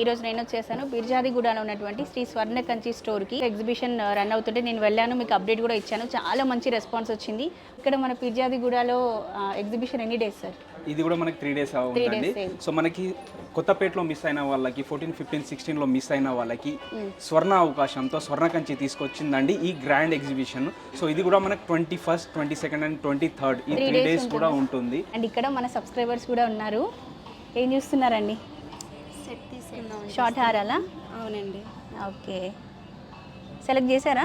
ఈరోజు నేను వచ్చేసాను బిర్జాదిగూడలో ఉన్నటువంటి శ్రీ స్వర్ణ కంచి స్టోర్కి. ఎగ్జిబిషన్ రన్ అవుతుంటే నేను వెళ్ళాను, మీకు అప్డేట్ కూడా ఇచ్చాను. చాలా మంచి రెస్పాన్స్ వచ్చింది. ఇక్కడ మన బిర్జాదిగూడలో ఎగ్జిబిషన్ ఎన్ని డేస్ సార్? ఇది కూడా మనకి 3 days ఉందండి. సో మనకి కొత్తపేటలో మిస్ అయిన వాళ్ళకి 14, 15, 16లో మిస్ అయిన వాళ్ళకి స్వర్ణ అవకాశంతో స్వర్ణ కంచి తీసుకొచ్చిందండి ఈ గ్రాండ్ ఎగ్జిబిషన్. సో ఇది కూడా మనకి 21st, 22nd అండ్ 23rd ఈ 3 days కూడా ఉంటుంది. అండ్ ఇక్కడ మన సబ్స్క్రైబర్స్ కూడా ఉన్నారు. ఏం చూస్తున్నారండి? సెట్ తీసుకుందాం. షార్ట్ హారాలా? అవునండి. ఓకే, సెలెక్ట్ చేశారా?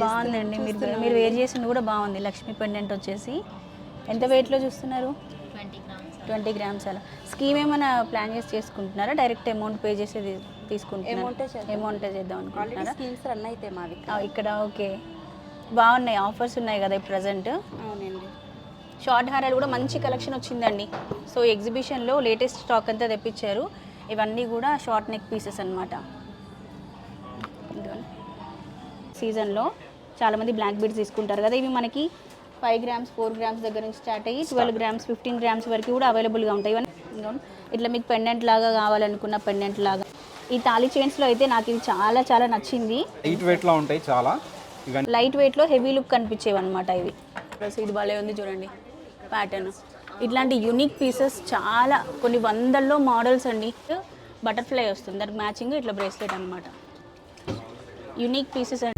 బాగుందండి. మీరు వేర్ చేసింది కూడా బాగుంది. లక్ష్మీ పెండెంట్ వచ్చేసి ఎంత వెయిట్లో చూస్తున్నారు? 20 grams అలా. స్కీమ్ ఏమైనా ప్లాన్ చేసి చేసుకుంటున్నారా? డైరెక్ట్ అమౌంట్ పే చేసేది తీసుకుంటున్నారా? అమౌంటే చేద్దాం అనుకుంటున్నారా? స్కీమ్స్ రన్ అయితే మావి ఇక్కడ. ఓకే, బాగున్నాయి, ఆఫర్స్ ఉన్నాయి కదా ప్రజెంట్. అవునండి. షార్ట్ హారాలు కూడా మంచి కలెక్షన్ వచ్చిందండి. సో ఎగ్జిబిషన్లో లేటెస్ట్ స్టాక్ అంతా తెప్పించారు. ఇవన్నీ కూడా షార్ట్ నెక్ పీసెస్ అనమాట. సీజన్లో చాలామంది బ్లాక్ బీడ్స్ తీసుకుంటారు కదా. ఇవి మనకి 5 grams, 4 grams దగ్గర నుంచి స్టార్ట్ అయ్యి 12 grams, 15 grams వరకు కూడా అవైలబుల్గా ఉంటాయి. ఇవన్నీ ఇట్లా మీకు పెండెంట్ లాగా కావాలనుకున్న పెండెంట్ లాగా. ఈ తాళీ చైన్స్లో అయితే నాకు ఇది చాలా చాలా నచ్చింది. లైట్ వెయిట్లో ఉంటాయి చాలా. లైట్ వెయిట్లో హెవీ లుక్ కనిపించేవి అనమాట ఇవి. ఇది భలే ఉంది చూడండి ప్యాటర్న్. ఇట్లాంటి యూనిక్ పీసెస్ చాలా, కొన్ని వందల్లో మోడల్స్ అండి. బటర్ఫ్లై వస్తుంది, దానికి మ్యాచింగ్ ఇట్లా బ్రేస్లెట్ అనమాట. యూనిక్ పీసెస్ అండి.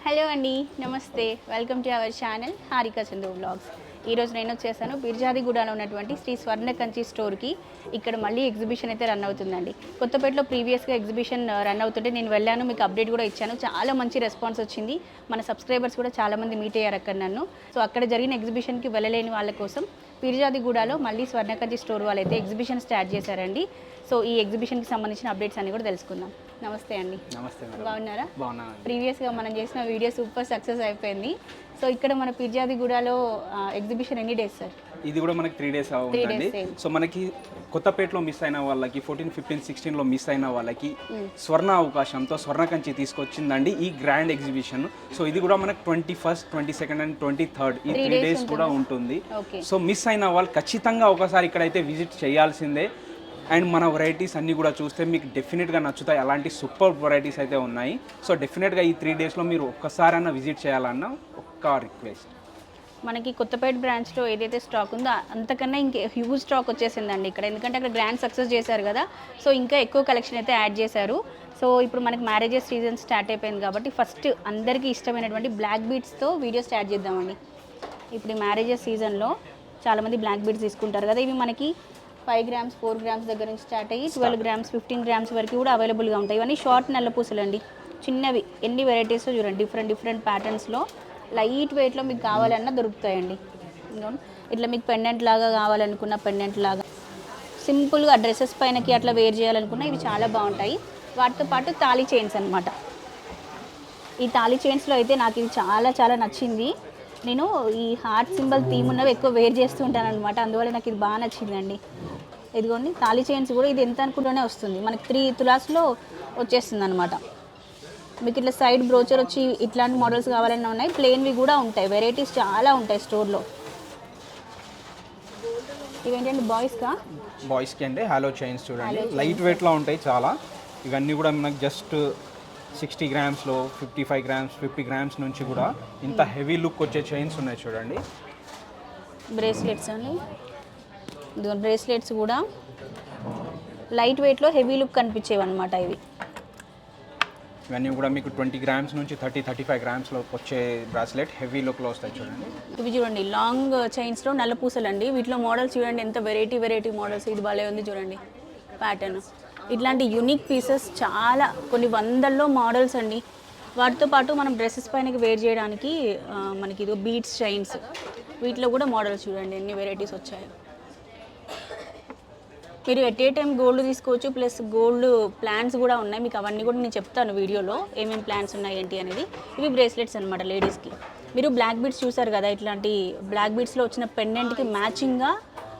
హలో అండి, నమస్తే, welcome to our channel Harika Chandu vlogs. ఈరోజు నేను వచ్చేసాను బిర్జాదిగూడలో ఉన్నటువంటి శ్రీ స్వర్ణ కంచి స్టోర్కి. ఇక్కడ మళ్ళీ ఎగ్జిబిషన్ అయితే రన్ అవుతుందండి. కొత్తపేటలో ప్రీవియస్గా ఎగ్జిబిషన్ రన్ అవుతుంటే నేను వెళ్ళాను, మీకు అప్డేట్ కూడా ఇచ్చాను. చాలా మంచి రెస్పాన్స్ వచ్చింది. మన సబ్స్క్రైబర్స్ కూడా చాలామంది మీట్ అయ్యారు అక్కడ నన్ను. సో అక్కడ జరిగిన ఎగ్జిబిషన్కి వెళ్ళలేని వాళ్ళ కోసం బిర్జాదిగూడలో మళ్ళీ స్వర్ణ కంచి స్టోర్ వాళ్ళు అయితే ఎగ్జిబిషన్ స్టార్ట్ చేశారండి. సో ఈ ఎగ్జిబిషన్కి సంబంధించిన అప్డేట్స్ అన్ని కూడా తెలుసుకుందాం. నమస్తే అండి. నమస్తే. బాగున్నారా? బాగున్నాను. ప్రీవియస్గా మనం చేసిన వీడియో సూపర్ సక్సెస్ అయిపోయింది. సో ఇక్కడ మన బిర్జాదిగూడలో ఎగ్జిబిషన్ ఎన్ని డేస్ సార్? ఇది కూడా మనకి 3 days ఉందండి. సో మనకి కొత్తపేటలో మిస్ అయిన వాళ్ళకి 14, 15, 16లో మిస్ అయిన వాళ్ళకి స్వర్ణ అవకాశంతో స్వర్ణ కంచి తీసుకొచ్చిందండి ఈ గ్రాండ్ ఎగ్జిబిషన్. సో ఇది కూడా మనకి 21st, 22nd అండ్ 23rd ఈ 3 days కూడా ఉంటుంది. సో మిస్ అయిన వాళ్ళు ఖచ్చితంగా ఒకసారి ఇక్కడైతే విజిట్ చేయాల్సిందే. అండ్ మన వెరైటీస్ అన్నీ కూడా చూస్తే మీకు డెఫినెట్గా నచ్చుతాయి. అలాంటి సూపర్ వెరైటీస్ అయితే ఉన్నాయి. సో డెఫినెట్గా ఈ 3 daysలో మీరు ఒక్కసారైనా విజిట్ చేయాలన్న ఒక్క రిక్వెస్ట్. మనకి కొత్తపేట బ్రాంచ్లో ఏదైతే స్టాక్ ఉందో అంతకన్నా ఇంకా హ్యూజ్ స్టాక్ వచ్చేసిందండి ఇక్కడ. ఎందుకంటే అక్కడ గ్రాండ్ సక్సెస్ చేశారు కదా. సో ఇంకా ఎక్కువ కలెక్షన్ అయితే యాడ్ చేశారు. సో ఇప్పుడు మనకి మ్యారేజెస్ సీజన్ స్టార్ట్ అయిపోయింది కాబట్టి ఫస్ట్ అందరికీ ఇష్టమైనటువంటి బ్లాక్ బీడ్స్తో వీడియో స్టార్ట్ చేద్దామండి. ఇప్పుడు మ్యారేజెస్ సీజన్లో చాలామంది బ్లాక్ బీడ్స్ తీసుకుంటారు కదా. ఇవి మనకి 5 grams, 4 grams దగ్గర నుంచి స్టార్ట్ అయ్యి 12 grams, 15 grams వరకు కూడా అవైలబుల్గా ఉంటాయి. ఇవన్నీ షార్ట్ నల్ల పూసలు అండి, చిన్నవి. ఎన్ని వెరైటీస్ చూడండి, డిఫరెంట్ ప్యాటర్న్స్లో లైట్ వెయిట్లో మీకు కావాలన్నా దొరుకుతాయండి. ఇట్లా మీకు పెండెంట్ లాగా కావాలనుకున్న పెండెంట్ లాగా, సింపుల్గా డ్రెస్సెస్ పైనకి అట్లా వేర్ చేయాలనుకున్న ఇవి చాలా బాగుంటాయి. వాటితో పాటు తాళీ చైన్స్ అనమాట. ఈ తాళీ చైన్స్లో అయితే నాకు ఇది చాలా చాలా నచ్చింది. నేను ఈ హార్ట్ సింబల్ థీమ్ ఉన్నవి ఎక్కువ వేర్ చేస్తూ ఉంటాను అనమాట. అందువల్ల నాకు ఇది బాగా నచ్చిందండి. ఇదిగోండి తాళీ చైన్స్ కూడా ఇది ఎంత అనుకుంటూనే వస్తుంది మనకి 3 తులాస్లో వచ్చేస్తుంది అనమాట. మీకు ఇట్లా సైడ్ బ్రోచర్ వచ్చి ఇట్లాంటి మోడల్స్ కావాలన్నా ఉన్నాయి. ప్లెయిన్వి కూడా ఉంటాయి, వెరైటీస్ చాలా ఉంటాయి స్టోర్లో. ఇవేంటండి బాయ్స్కి అండి హాలో చైన్స్ చూడండి, లైట్ వెయిట్లో ఉంటాయి చాలా. ఇవన్నీ కూడా మనకు జస్ట్ 60 grams, 55 grams, 50 grams నుంచి కూడా ఇంత హెవీ లుక్ వచ్చే చైన్స్ ఉన్నాయి చూడండి. బ్రేస్లెట్స్ అండి, బ్రేస్లెట్స్ కూడా లైట్ వెయిట్లో హెవీ లుక్ కనిపించేవి అనమాట. ఇవన్నీ కూడా మీకు 20 grams నుంచి 30-35 gramsలో వచ్చే బ్రాస్లెట్ హెవీ లుక్లో వస్తాయి చూడండి. ఇవి చూడండి లాంగ్ చైన్స్లో నల్ల పూసలు అండి. వీటిలో మోడల్స్ చూడండి ఎంత వెరైటీ మోడల్స్. ఇది భలే ఉంది చూడండి ప్యాటర్న్. ఇట్లాంటి యూనిక్ పీసెస్ చాలా, కొన్ని వందల్లో మోడల్స్ అండి. వాటితో పాటు మనం డ్రెస్సెస్ పైనకి వేర్ చేయడానికి మనకి ఇది బీడ్స్ చైన్స్, వీటిలో కూడా మోడల్స్ చూడండి ఎన్ని వెరైటీస్ వచ్చాయి. మీరు ఎట్ ఏ టైం గోల్డ్ తీసుకోవచ్చు, ప్లస్ గోల్డ్ ప్లాన్స్ కూడా ఉన్నాయి. మీకు అవన్నీ కూడా నేను చెప్తాను వీడియోలో ఏమేమి ప్లాన్స్ ఉన్నాయి ఏంటి అనేది. ఇవి బ్రేస్లెట్స్ అనమాట లేడీస్కి. మీరు బ్లాక్ బీడ్స్ చూసారు కదా, ఇట్లాంటి బ్లాక్ బీడ్స్లో వచ్చిన పెండెంట్కి మ్యాచింగ్గా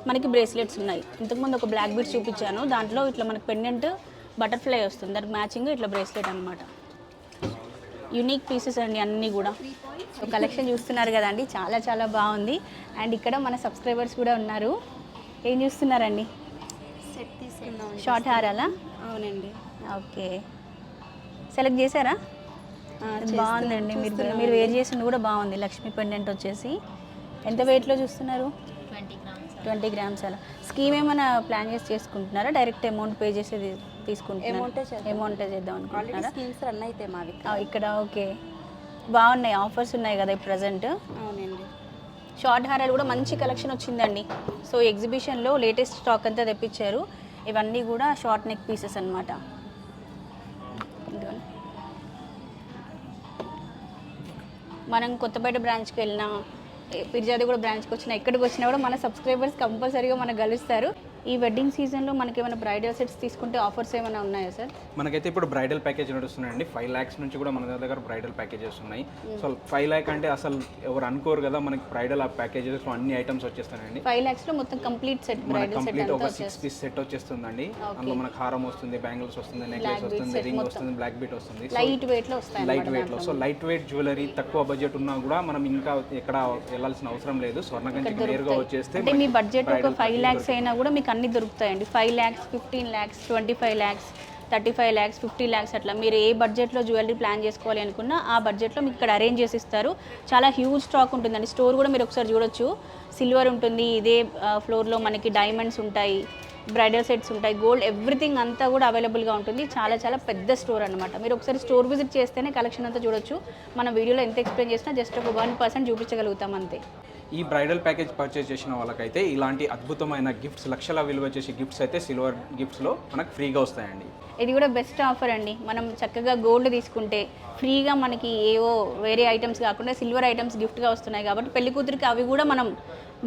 మనకి బ్రేస్లెట్స్ ఉన్నాయి. ఇంతకుముందు ఒక బ్లాక్ బీడ్స్ చూపించాను, దాంట్లో ఇట్లా మనకి పెండెంట్ బటర్ఫ్లై వస్తుంది, దానికి మ్యాచింగ్ ఇట్లా బ్రేస్లెట్ అనమాట. యూనిక్ పీసెస్ అండి అన్నీ కూడా. సో కలెక్షన్ చూస్తున్నారు కదండి, చాలా చాలా బాగుంది. అండ్ ఇక్కడ మన సబ్స్క్రైబర్స్ కూడా ఉన్నారు. ఏం చూస్తున్నారండి? సెట్ తీసుకుందాం. షార్ట్ హారాలా? అవునండి. ఓకే, సెలెక్ట్ చేశారా? బాగుందండి. మీరు వేర్ చేసింది కూడా బాగుంది. లక్ష్మీ పెండెంట్ వచ్చేసి ఎంత వెయిట్లో చూస్తున్నారు? 20 గ్రామ్స్ అలా. స్కీమ్ ఏమైనా ప్లాన్ చేసి చేసుకుంటున్నారా? డైరెక్ట్ అమౌంట్ పే చేసేది తీసుకుంటున్నారా? అమౌంటే చేద్దాం అనుకుంటున్నారా? స్కీమ్స్ రన్ అయితే మావి ఇక్కడ. ఓకే, బాగున్నాయి, ఆఫర్స్ ఉన్నాయి కదా ప్రజెంట్. అవునండి. షార్ట్ హారాలు కూడా మంచి కలెక్షన్ వచ్చిందండి. సో ఎగ్జిబిషన్లో లేటెస్ట్ స్టాక్ అంతా తెప్పించారు. ఇవన్నీ కూడా షార్ట్ నెక్ పీసెస్ అన్నమాట. మనం కొత్తపేట బ్రాంచ్కి వెళ్ళినా, పిర్జాది కూడా బ్రాంచ్కి వచ్చినా, ఎక్కడికి వచ్చినా కూడా మన సబ్స్క్రైబర్స్ కంపల్సరీగా మనకు కలుస్తారు. ఈ వెడ్డింగ్ సీజన్లో మనకి ఏమైనా బ్రైడల్ సెట్స్ తీసుకుంటే ఆఫర్స్ ఏమైనా ఉన్నాయా సార్? మనకైతే ఇప్పుడు బ్రైడల్ ప్యాకేజ్ నడుస్తున్నాయండి. 5 lakhs నుంచి కూడా మన దగ్గర బ్రైడల్ ప్యాకేజెస్ ఉన్నాయి. సో 5 lakh అంటే అసలు ఎవరు అనుకోరు కదా, మనకి బ్రైడల్ ఆ ప్యాకేజెస్ అన్ని ఐటమ్స్ వచ్చేస్తాయండి. 5 lakhs మొత్తం complete set, bridal set complete ఒక 6 piece సెట్ వచ్చేస్తుందండి. అందులో మనకు హారం వస్తుంది, బ్యాంగిల్స్ వస్తుంది, నెక్లెస్ వస్తుంది, రింగ్ వస్తుంది, బ్లాక్ బీట్ వస్తుంది. లైట్ వెయిట్ లో వస్తాయి. లైట్ వెయిట్ లో. సో లైట్ వెయిట్ జ్యువెలరీ తక్కువ బడ్జెట్ ఉన్నా కూడా మనం ఇంకా ఎక్కడ వెళ్ళాల్సిన అవసరం లేదు. స్వర్ణగంజికి నేరుగా వచ్చేస్తే అంటే మీ బడ్జెట్ ఒక 5 lakhs అయినా కూడా మీకు అన్ని దొరుకుతాయండి. 5 lakhs, 15 lakhs, 25 lakhs, 35 lakhs, 50 lakhs అట్లా మీరు ఏ బడ్జెట్లో జ్యువెలరీ ప్లాన్ చేసుకోవాలి అనుకున్నా ఆ బడ్జెట్లో మీకు ఇక్కడ అరేంజ్ చేసి ఇస్తారు. చాలా హ్యూజ్ స్టాక్ ఉంటుందండి. స్టోర్ కూడా మీరు ఒకసారి చూడొచ్చు. సిల్వర్ ఉంటుంది, ఇదే ఫ్లోర్లో మనకి డైమండ్స్ ఉంటాయి, బ్రైడల్ సెట్స్ ఉంటాయి, గోల్డ్, ఎవ్రీథింగ్ అంతా కూడా అవైలబుల్గా ఉంటుంది. చాలా చాలా పెద్ద స్టోర్ అనమాట. మీరు ఒకసారి స్టోర్ విజిట్ చేస్తేనే కలెక్షన్ అంతా చూడొచ్చు. మన వీడియోలో ఎంత ఎక్స్ప్లెయిన్ చేసినా జస్ట్ ఒక 1% చూపించగలుగుతాం అంతే. ఈ బ్రైడల్ ప్యాకేజ్ పర్చేస్ చేసిన వాళ్ళకైతే ఇలాంటి అద్భుతమైన గిఫ్ట్స్, లక్షల విలువ చేసే గిఫ్ట్స్ అయితే సిల్వర్ గిఫ్ట్స్లో మనకు ఫ్రీగా వస్తాయండి. ఇది కూడా బెస్ట్ ఆఫర్ అండి. మనం చక్కగా గోల్డ్ తీసుకుంటే ఫ్రీగా మనకి ఏవో వేరే ఐటమ్స్ కాకుండా సిల్వర్ ఐటమ్స్ గిఫ్ట్గా వస్తున్నాయి కాబట్టి పెళ్లి కూతురికి అవి కూడా మనం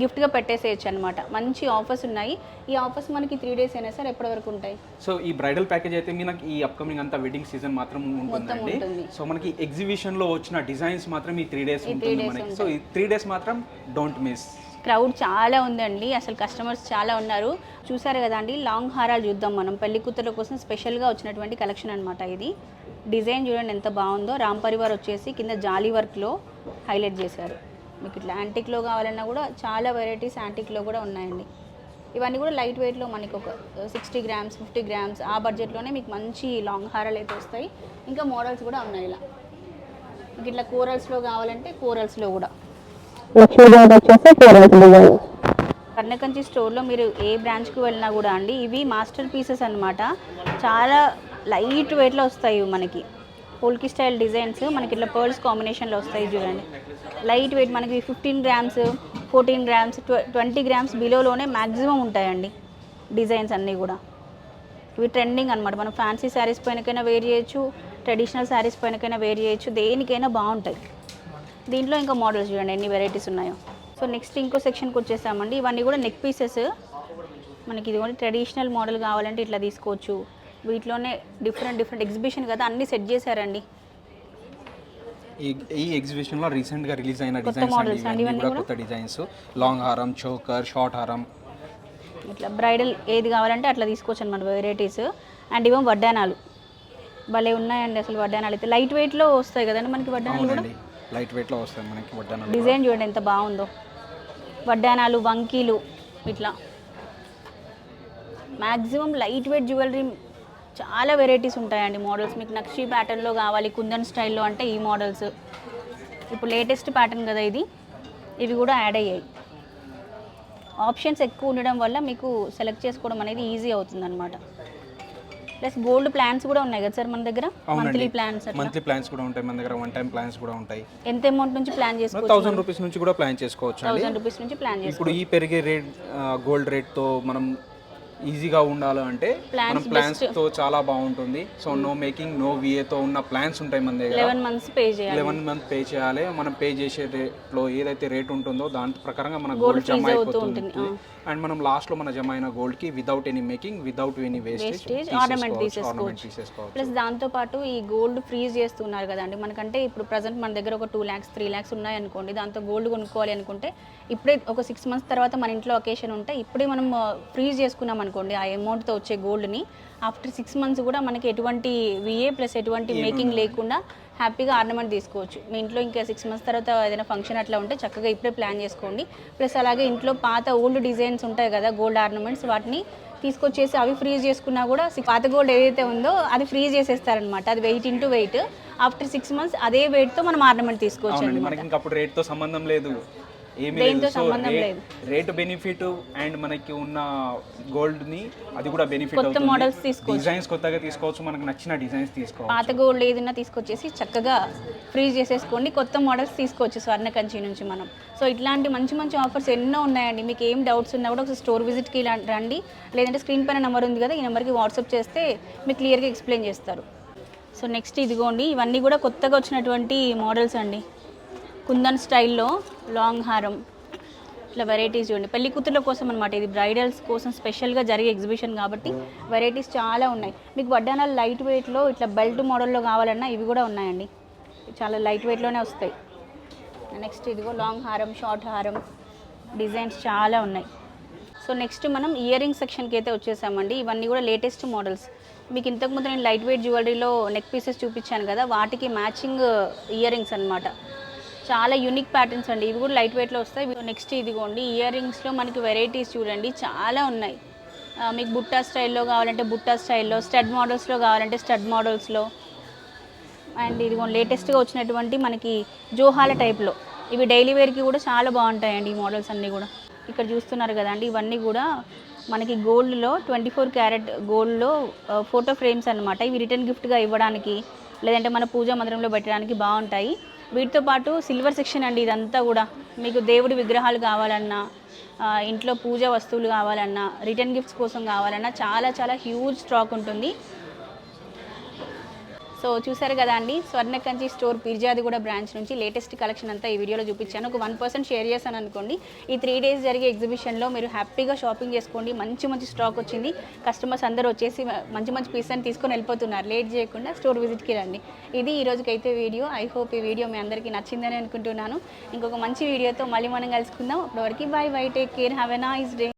గిఫ్ట్గా పెట్టేసేయచ్చు అనమాట. మంచి ఆఫర్స్ ఉన్నాయి. ఈ ఆఫర్స్ మనకి 3 days అయినా సార్ ఎప్పటి వరకు ఉంటాయి? సో ఈ బ్రైడల్ ప్యాకేజ్ అయితే మనకి ఈ అప్కమింగ్ అంతా వెడ్డింగ్ సీజన్ మాత్రం ఉంటుందండి. సో మనకి ఎగ్జిబిషన్లో వచ్చిన డిజైన్స్ మాత్రం ఈ 3 days ఉంటుంది మనకి. సో ఈ 3 days మాత్రం డోంట్ మిస్. క్రౌడ్ చాలా ఉందండి, అసలు కస్టమర్స్ చాలా ఉన్నారు. చూసారు కదా అండి, లాంగ్ హారాలు చూద్దాం మనం. పెళ్లి కూతుర్ల కోసం స్పెషల్గా వచ్చినటువంటి కలెక్షన్ అనమాట ఇది. డిజైన్ చూడండి ఎంత బాగుందో. రామ్ పరివార్ వచ్చేసి కింద జాలీ వర్క్లో హైలైట్ చేశారు. మీకు ఇట్లా యాంటిక్లో కావాలన్నా కూడా చాలా వెరైటీస్ యాంటిక్లో కూడా ఉన్నాయండి. ఇవన్నీ కూడా లైట్ వెయిట్లో మనకి ఒక 60 grams, 50 grams ఆ బడ్జెట్లోనే మీకు మంచి లాంగ్ హారాలు అయితే వస్తాయి. ఇంకా మోడల్స్ కూడా ఉన్నాయి. ఇలా మీకు ఇట్లా కోరల్స్లో కావాలంటే కోరల్స్లో కూడా. కర్ణకంచి స్టోర్లో మీరు ఏ బ్రాంచ్కి వెళ్ళినా కూడా అండి ఇవి మాస్టర్ పీసెస్ అన్నమాట. చాలా లైట్ వెయిట్లో వస్తాయి మనకి. పోల్కి స్టైల్ డిజైన్స్ మనకి ఇట్లా పర్ల్స్ కాంబినేషన్లో వస్తాయి చూడండి. లైట్ వెయిట్ మనకి 15 grams, 14 grams, 20 grams బిలోలోనే మ్యాక్సిమం ఉంటాయండి డిజైన్స్ అన్నీ కూడా. ఇవి ట్రెండింగ్ అనమాట. మనం ఫ్యాన్సీ శారీస్ పైనకైనా వేర్ చేయొచ్చు, ట్రెడిషనల్ శారీస్ పైనకైనా వేర్ చేయొచ్చు, దేనికైనా బాగుంటాయి. దీంట్లో ఇంకా మోడల్స్ చూడండి ఎన్ని వెరైటీస్ ఉన్నాయో. సో నెక్స్ట్ ఇంకో సెక్షన్కి వచ్చేసామండి. ఇవన్నీ కూడా నెక్ పీసెస్ మనకి. ఇది కూడా ట్రెడిషనల్ మోడల్ కావాలంటే ఇట్లా తీసుకోవచ్చు. వీటిలోనే డిఫరెంట్ ఎగ్జిబిషన్ కదా అన్ని సెట్ చేశారండి. ఈ ఎగ్జిబిషన్లో రీసెంట్గా రిలీజ్ అయిన డిజైన్స్ అండి, ఇవన్నీ కూడా కొత్త డిజైన్స్. లాంగ్ హారం, చోకర్, షార్ట్ హారం, ఇట్లా బ్రైడల్ ఏది కావాలంటే అట్లా తీసుకోవచ్చు అనమాట వెరైటీస్. అండ్ ఇవేమో వడ్డానాలు భలే ఉన్నాయండి అసలు. వడ్డానాలు అయితే లైట్ వెయిట్లో వస్తాయి కదండి మనకి. వడ్డానాలు కూడా లైట్ వెయిట్లో వస్తాయి మనకి. వడ్డానాలు డిజైన్ చూడండి ఎంత బాగుందో. వడ్డానాలు, వంకీలు, ఇట్లా మ్యాక్సిమం లైట్ వెయిట్ జ్యువెలరీ చాలా వెరైటీస్ ఉంటాయండి. మోడల్స్ మీకు నక్షి ప్యాటర్న్లో కావాలి, కుందన్ స్టైల్లో అంటే ఈ మోడల్స్. ఇప్పుడు లేటెస్ట్ ప్యాటర్న్ కదా ఇది. ఇవి కూడా యాడ్ అయ్యాయి. ఆప్షన్స్ ఎక్కువ ఉండడం వల్ల మీకు సెలెక్ట్ చేసుకోవడం అనేది ఈజీ అవుతుంది అనమాట. ప్లస్ గోల్డ్ ప్లాన్స్ కూడా ఉన్నాయి కదా సార్ మన దగ్గర. మంత్లీ ప్లాన్స్ కూడా ఉంటాయి మన దగ్గర. వన్ టైం ప్లాన్స్ కూడా ఉంటాయి. ఎంత అమౌంట్ నుంచి ప్లాన్ చేసుకోవచ్చు? 1000 rupees నుంచి కూడా ప్లాన్ చేసుకోవచ్చు. 1000 rupees నుంచి ప్లాన్ చేసుకోవచ్చు. ఇప్పుడు ఈ పెరిగే రేట్ గోల్డ్ రేట్తో మనం ఈజీగా ఉండాలి అంటే మనం ప్లాన్స్తో చాలా బాగుంటుంది. సో నో మేకింగ్, నో విఏతో ఉన్న ప్లాన్స్ ఉంటాయి మన దగ్గర. 11 months పే చేయాలి. 11 months పే చేయాలి. మనం పే చేసే రేట్లో ఏదైతే రేట్ ఉంటుందో దాని ప్రకారంగా మన గోల్డ్ జమ అయిపోతుంది. అండ్ మనం లాస్ట్లో మన జమ అయిన గోల్డ్కి without any making, without any wastage ornament తీసేసుకోవచ్చు. ప్లస్ దాంతోపాటు ఈ గోల్డ్ ఫ్రీజ్ చేస్తున్నారు కదండి మనకంటే. ఇప్పుడు ప్రజెంట్ మన దగ్గర ఒక 2 lakhs, 3 lakhs ఉన్నాయి అనుకోండి. దాంతో గోల్డ్ కొనుక్కోవాలి అనుకుంటే ఇప్పుడే ఒక 6 months తర్వాత మన ఇంట్లో ఒకేషన్ ఉంటే ఇప్పుడే మనం ఫ్రీజ్ చేసుకున్నాం చేసామనుకోండి ఆ అమౌంట్తో వచ్చే గోల్డ్ని ఆఫ్టర్ 6 months కూడా మనకి ఎటువంటి విఏ ప్లస్ ఎటువంటి మేకింగ్ లేకుండా హ్యాపీగా ఆర్నమెంట్ తీసుకోవచ్చు. మీ ఇంట్లో ఇంకా 6 months తర్వాత ఏదైనా ఫంక్షన్ అట్లా ఉంటే చక్కగా ఇప్పుడే ప్లాన్ చేసుకోండి. ప్లస్ అలాగే ఇంట్లో పాత ఓల్డ్ డిజైన్స్ ఉంటాయి కదా గోల్డ్ ఆర్నమెంట్స్, వాటిని తీసుకొచ్చేసి అవి ఫ్రీజ్ చేసుకున్నా కూడా పాత గోల్డ్ ఏదైతే ఉందో అది ఫ్రీజ్ చేసేస్తారనమాట. అది weight into weight. After 6 months అదే వెయిట్తో మనం ఆర్నమెంట్ తీసుకోవచ్చు అవునండి, అనమాట. మనకి ఇంకా అప్పుడు రేట్తో సంబంధం లేదు, ఏమీ దేనితో లేదు. సో సంబంధం లేదు. రేట్ బెనిఫిట్ అండ్ మనకి ఉన్న గోల్డ్ ని అది కూడా బెనిఫిట్ కొత్త అవుతుంది. మోడల్స్ తీసుకోవచ్చు, డిజైన్స్ కొత్తగా తీసుకోవచ్చు, మనకు నచ్చిన డిజైన్స్ తీసుకోవచ్చు. పాత గోల్డ్ ఏదైనా తీసుకొచ్చేసి చక్కగా ఫ్రీజ్ చేసేసుకోండి, కొత్త మోడల్స్ తీసుకోవచ్చు స్వర్ణ కంచి నుంచి మనం. సో ఇట్లాంటి మంచి మంచి ఆఫర్స్ ఎన్నో ఉన్నాయండి. మీకు ఏం డౌట్స్ ఉన్నా కూడా ఒకసారి స్టోర్ విజిట్కి రండి, లేదంటే స్క్రీన్ పైన నెంబర్ ఉంది కదా, ఈ నెంబర్కి వాట్సాప్ చేస్తే మీకు క్లియర్గా ఎక్స్ప్లెయిన్ చేస్తారు. సో నెక్స్ట్ ఇదిగోండి, ఇవన్నీ కూడా కొత్తగా వచ్చినటువంటి మోడల్స్ అండి. కుందన్ స్టైల్లో లాంగ్ హారం, ఇట్లా వెరైటీస్ చూడండి. పెళ్లి కూతుర్ల కోసం అనమాట, ఇది బ్రైడల్స్ కోసం స్పెషల్గా జరిగే ఎగ్జిబిషన్ కాబట్టి వెరైటీస్ చాలా ఉన్నాయి. మీకు వడ్డానాలు లైట్ వెయిట్లో ఇట్లా బెల్ట్ మోడల్లో కావాలన్నా ఇవి కూడా ఉన్నాయండి, చాలా లైట్ వెయిట్లోనే వస్తాయి. నెక్స్ట్ ఇదిగో లాంగ్ హారం, షార్ట్ హారం డిజైన్స్ చాలా ఉన్నాయి. సో నెక్స్ట్ మనం ఇయర్ రింగ్ సెక్షన్కి అయితే వచ్చేసామండి. ఇవన్నీ కూడా లేటెస్ట్ మోడల్స్. మీకు ఇంతకుముందు నేను లైట్ వెయిట్ జ్యువెలరీలో నెక్ పీసెస్ చూపించాను కదా, వాటికి మ్యాచింగ్ ఇయర్ రింగ్స్ అనమాట. చాలా యూనిక్ ప్యాటర్న్స్ అండి, ఇవి కూడా లైట్ వెయిట్లో వస్తాయి. నెక్స్ట్ ఇదిగోండి, ఇయర్ రింగ్స్లో మనకి వెరైటీస్ చూడండి చాలా ఉన్నాయి. మీకు బుట్టా స్టైల్లో కావాలంటే బుట్టా స్టైల్లో, స్టడ్ మోడల్స్లో కావాలంటే స్టడ్ మోడల్స్లో, అండ్ ఇదిగోండి లేటెస్ట్గా వచ్చినటువంటి మనకి జోహాల టైప్లో, ఇవి డైలీ వేర్కి కూడా చాలా బాగుంటాయండి ఈ మోడల్స్ అన్నీ కూడా. ఇక్కడ చూస్తున్నారు కదండి, ఇవన్నీ కూడా మనకి గోల్డ్లో 24 క్యారెట్ గోల్డ్లో ఫోటో ఫ్రేమ్స్ అనమాట. ఇవి రిటర్న్ గిఫ్ట్గా ఇవ్వడానికి లేదంటే మన పూజా మందిరంలో పెట్టడానికి బాగుంటాయి. వీటితో పాటు సిల్వర్ సెక్షన్ అండి ఇదంతా కూడా. మీకు దేవుడి విగ్రహాలు కావాలన్నా, ఇంట్లో పూజా వస్తువులు కావాలన్నా, రిటర్న్ గిఫ్ట్స్ కోసం కావాలన్నా చాలా చాలా హ్యూజ్ స్టాక్ ఉంటుంది. సో చూసారు కదా అండి, స్వర్ణ కంచి స్టోర్ పీర్జాదిగూడ బ్రాంచ్ నుంచి లేటెస్ట్ కలెక్షన్ అంతా ఈ వీడియోలో చూపించాను. ఒక 1% షేర్ చేశాను అనుకోండి. ఈ 3 days జరిగే ఎగ్జిబిషన్లో మీరు హ్యాపీగా షాపింగ్ చేసుకోండి. మంచి మంచి స్టాక్ వచ్చింది. కస్టమర్స్ అందరూ వచ్చేసి మంచి మంచి పీస్ అని తీసుకొని వెళ్ళిపోతున్నారు. లేట్ చేయకుండా స్టోర్ విజిట్కి రండి. ఇది ఈ రోజుకైతే వీడియో. ఐ హోప్ ఈ వీడియో మీ అందరికీ నచ్చిందని అనుకుంటున్నాను. ఇంకొక మంచి వీడియోతో మళ్ళీ మనం కలుసుకుందాం. అప్పటివరకు bye, take care, have a nice day.